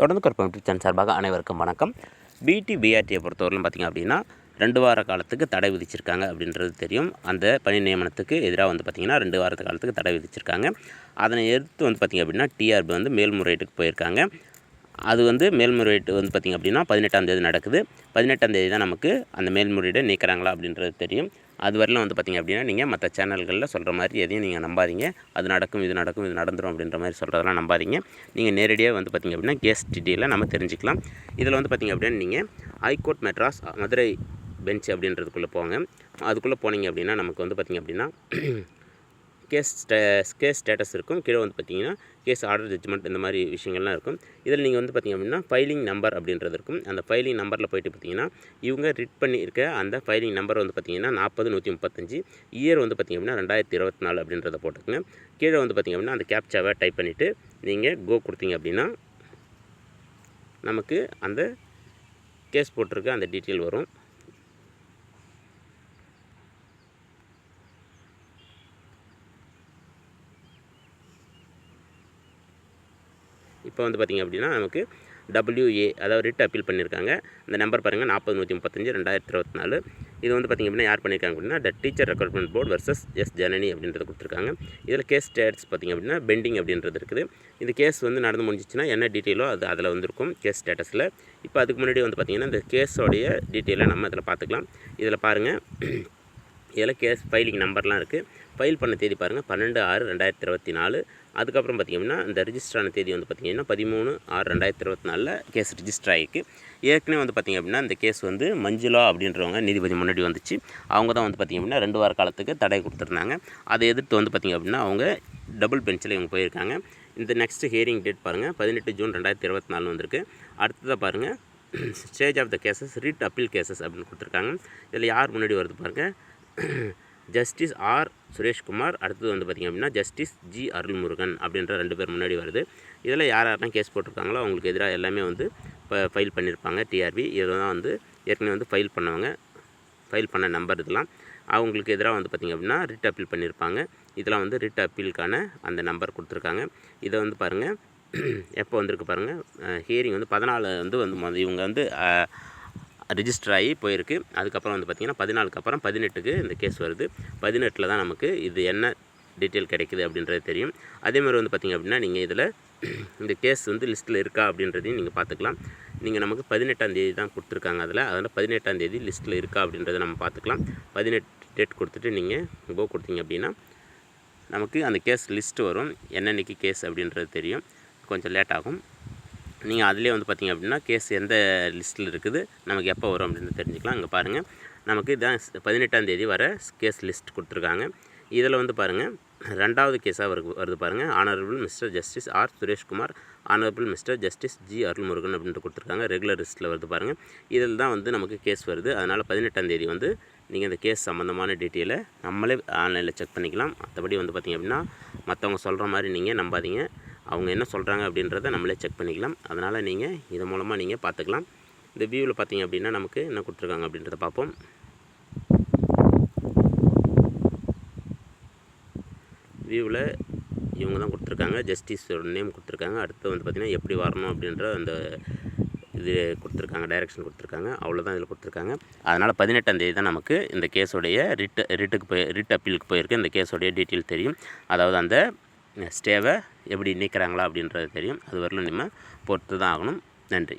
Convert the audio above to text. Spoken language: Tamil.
தொடர்ந்து கற்பனை யூடியூப் சேனல் சார்பாக அனைவருக்கும் வணக்கம். பிடிஆர்டியை பொறுத்தவரையிலும் பார்த்திங்க அப்படின்னா 2 வார காலத்துக்கு தடை விதிச்சிருக்காங்க அப்படின்றது தெரியும். அந்த பணி நியமனத்துக்கு எதிராக வந்து பார்த்திங்கன்னா 2 வாரத்து காலத்துக்கு தடை விதிச்சிருக்காங்க. அதனை எதிர்த்து வந்து பார்த்திங்க அப்படின்னா டிஆர்பி வந்து மேல்முறையீட்டுக்கு போயிருக்காங்க. அது வந்து மேல்முறையீட்டு வந்து பார்த்திங்க அப்படின்னா 18ஆம் தேதி நடக்குது. 18ஆம் தேதி தான் நமக்கு அந்த மேல்முறையீடை நீக்கிறாங்களா அப்படின்றது தெரியும். அது வரையிலும் வந்து பார்த்திங்க அப்படின்னா நீங்கள் மற்ற சேனல்களில் சொல்கிற மாதிரி எதையும் நீங்கள் நம்பாதீங்க. அது நடக்கும், இது நடக்கும், இது நடந்துடும் அப்படின்ற மாதிரி சொல்கிறதெல்லாம் நம்பாதீங்க. நீங்கள் நேரடியாக வந்து பார்த்திங்க அப்படின்னா கேஸ் டீட்டெயிலாக நம்ம தெரிஞ்சுக்கலாம். இதில் வந்து பார்த்திங்க அப்படின்னா நீங்கள் ஹைகோர்ட் மெட்ராஸ் மதுரை பெஞ்ச் அப்படின்றதுக்குள்ளே போங்க. அதுக்குள்ளே போனீங்க அப்படின்னா நமக்கு வந்து பார்த்திங்க அப்படின்னா கேஸ் ஸ்டேட்டஸ் இருக்கும். கீழே வந்து பார்த்திங்கன்னா கேஸ் ஆர்டர் ஜட்ஜ்மெண்ட் இந்த மாதிரி விஷயங்கள்லாம் இருக்கும். இதில் நீங்கள் வந்து பார்த்திங்க அப்படின்னா ஃபைலிங் நம்பர் அப்படின்றது இருக்கும். அந்த ஃபைலிங் நம்பரில் போய்ட்டு பார்த்திங்கன்னா இவங்க ரிட் பண்ணியிருக்க அந்த ஃபைலிங் நம்பர் வந்து பார்த்திங்கன்னா 40-135 இயர் வந்து பார்த்திங்க அப்படின்னா 2024 அப்படின்றத போட்டுக்கோங்க. கீழே வந்து பார்த்திங்க அப்படின்னா அந்த கேப்சாவை டைப் பண்ணிவிட்டு நீங்கள் கோ கொடுத்தீங்க அப்படின்னா நமக்கு அந்த கேஸ் போட்டிருக்க அந்த டீட்டெயில் வரும். இப்போ வந்து பார்த்திங்க அப்படின்னா நமக்கு WA அதாவது ரிட் அப்பீல் பண்ணியிருக்காங்க. அந்த நம்பர் பாருங்கள் 40-135 2024. இது வந்து பார்த்திங்க அப்படின்னா யார் பண்ணியிருக்காங்க அப்படின்னா the teacher recruitment board versus S Janani அப்படின்றத கொடுத்துருக்காங்க. இதில் கேஸ் ஸ்டேட்டஸ் பார்த்திங்க அப்படின்னா பெண்டிங் அப்படின்றது இருக்குது. இந்த கேஸ் வந்து நடந்து முடிஞ்சிச்சுன்னா என்ன டீட்டெயிலோ அது அதில் வந்துருக்கும் கேஸ் ஸ்டேட்டஸில். இப்போ அதுக்கு முன்னாடி வந்து பார்த்திங்கன்னா இந்த கேஸோடைய டீட்டெயிலை நம்ம இதில் பார்த்துக்கலாம். இதில் பாருங்கள், இதில் கேஸ் ஃபைலிங் நம்பர்லாம் இருக்குது. ஃபைல் பண்ண தேதி பாருங்கள் 12/6/2024. அதுக்கப்புறம் பார்த்திங்க அப்படின்னா இந்த ரிஜிஸ்டரான தேதி வந்து பார்த்திங்கன்னா 13/6/2024 கேஸ் ரிஜிஸ்டர் ஆகிருக்கு. ஏற்கனவே வந்து பார்த்திங்க அப்படின்னா இந்த கேஸ் வந்து மஞ்சுளா அப்படின்றவங்க நீதிபதி முன்னாடி வந்துச்சு. அவங்க தான் வந்து பார்த்திங்க அப்படின்னா 2 வார காலத்துக்கு தடை கொடுத்துருந்தாங்க. அதை எதிர்த்து வந்து பார்த்திங்க அப்படின்னா அவங்க டபுள் பெஞ்சில் இவங்க போயிருக்காங்க. இந்த நெக்ஸ்ட் ஹியரிங் டேட் பாருங்கள் 18 ஜூன் 2024 வந்திருக்கு. அடுத்ததாக பாருங்கள் stage of the cases writ appeal cases அப்படின்னு கொடுத்துருக்காங்க. இதில் யார் முன்னாடி வருது பாருங்கள், ஜஸ்டிஸ் ஆர் சுரேஷ்குமார், அடுத்தது வந்து பார்த்திங்க அப்படின்னா ஜஸ்டிஸ் ஜி அருள்முருகன் அப்படின்ற 2 பேர் முன்னாடி வருது. இதில் யாரெல்லாம் கேஸ் போட்டிருக்காங்களோ அவங்களுக்கு எதிராக எல்லாமே வந்து ஃபைல் பண்ணியிருப்பாங்க டிஆர்பி. இதில் தான் வந்து ஏற்கனவே வந்து ஃபைல் பண்ண நம்பர் இதெல்லாம் அவங்களுக்கு எதிராக வந்து பார்த்திங்க அப்படின்னா ரிட் அப்பீல் பண்ணியிருப்பாங்க. இதெல்லாம் வந்து ரிட் அப்பீலுக்கான அந்த நம்பர் கொடுத்துருக்காங்க. இதை வந்து பாருங்கள் எப்போ வந்திருக்கு பாருங்கள், ஹியரிங் வந்து 14 வந்து இவங்க வந்து ரிஜிஸ்டர் ஆகி போயிருக்கு. அதுக்கப்புறம் வந்து பார்த்திங்கன்னா 14க்கு அப்புறம் 18க்கு இந்த கேஸ் வருது. 18ல் தான் நமக்கு இது என்ன டீட்டெயில் கிடைக்குது அப்படின்றது தெரியும். அதேமாதிரி வந்து பார்த்திங்க அப்படின்னா நீங்கள் இதில் இந்த கேஸ் வந்து லிஸ்ட்டில் இருக்கா அப்படின்றதையும் நீங்கள் பார்த்துக்கலாம். நீங்கள் நமக்கு 18ஆம் தேதி தான் கொடுத்துருக்காங்க. அதனால் 18ஆம் தேதி லிஸ்ட்டில் இருக்கா அப்படின்றத நம்ம பார்த்துக்கலாம். 18 டேட் கொடுத்துட்டு நீங்கள் கோ கொடுத்தீங்க அப்படின்னா நமக்கு அந்த கேஸ் லிஸ்ட்டு வரும். என்னென்னைக்கு கேஸ் அப்படின்றது தெரியும். கொஞ்சம் லேட் ஆகும். நீங்கள் அதிலே வந்து பார்த்திங்க அப்படின்னா கேஸ் எந்த லிஸ்ட்டில் இருக்குது, நமக்கு எப்போ வரும் அப்படின்னு தெரிஞ்சுக்கலாம். இங்கே பாருங்கள், நமக்கு இதான் 18ஆம் தேதி வர கேஸ் லிஸ்ட் கொடுத்துருக்காங்க. இதில் வந்து பாருங்கள் 2வது கேஸாக வருது பாருங்கள், honourable mister justice R Sureshkumar, honourable mister justice G Arulmurugan அப்படின்ட்டு கொடுத்துருக்காங்க. ரெகுலர் லிஸ்ட்டில் வருது பாருங்கள். இதில் தான் வந்து நமக்கு கேஸ் வருது. அதனால் 18ஆம் தேதி வந்து நீங்கள் இந்த கேஸ் சம்மந்தமான டீட்டெயிலை நம்மளே ஆன்லைனில் செக் பண்ணிக்கலாம். மற்றபடி வந்து பார்த்திங்க அப்படின்னா மற்றவங்க சொல்கிற மாதிரி நீங்கள் நம்பாதீங்க. அவங்க என்ன சொல்கிறாங்க அப்படின்றத நம்மளே செக் பண்ணிக்கலாம். அதனால் நீங்கள் இது மூலமாக நீங்கள் பார்த்துக்கலாம். இந்த வியூவில் பார்த்திங்க அப்படின்னா நமக்கு என்ன கொடுத்துருக்காங்க அப்படின்றத பார்ப்போம். வியூவில் இவங்க தான் கொடுத்துருக்காங்க, ஜஸ்டிஸோட நேம் கொடுத்துருக்காங்க. அடுத்து வந்து பார்த்திங்கன்னா எப்படி வரணும் அப்படின்ற அந்த இது கொடுத்துருக்காங்க, டைரெக்ஷன் கொடுத்துருக்காங்க. அவ்வளோதான் இதில் கொடுத்துருக்காங்க. அதனால் 18ஆம் தேதி தான் நமக்கு இந்த கேஸோடைய ரிட் அப்பீலுக்கு போயிருக்கு. இந்த கேஸோடைய டீட்டெயில் தெரியும். அதாவது அந்த ஸ்டேவை எப்படி நீக்கிறாங்களா அப்படின்றது தெரியும். அது வரலும் நம்ம பொறுத்து தான் ஆகணும். நன்றி.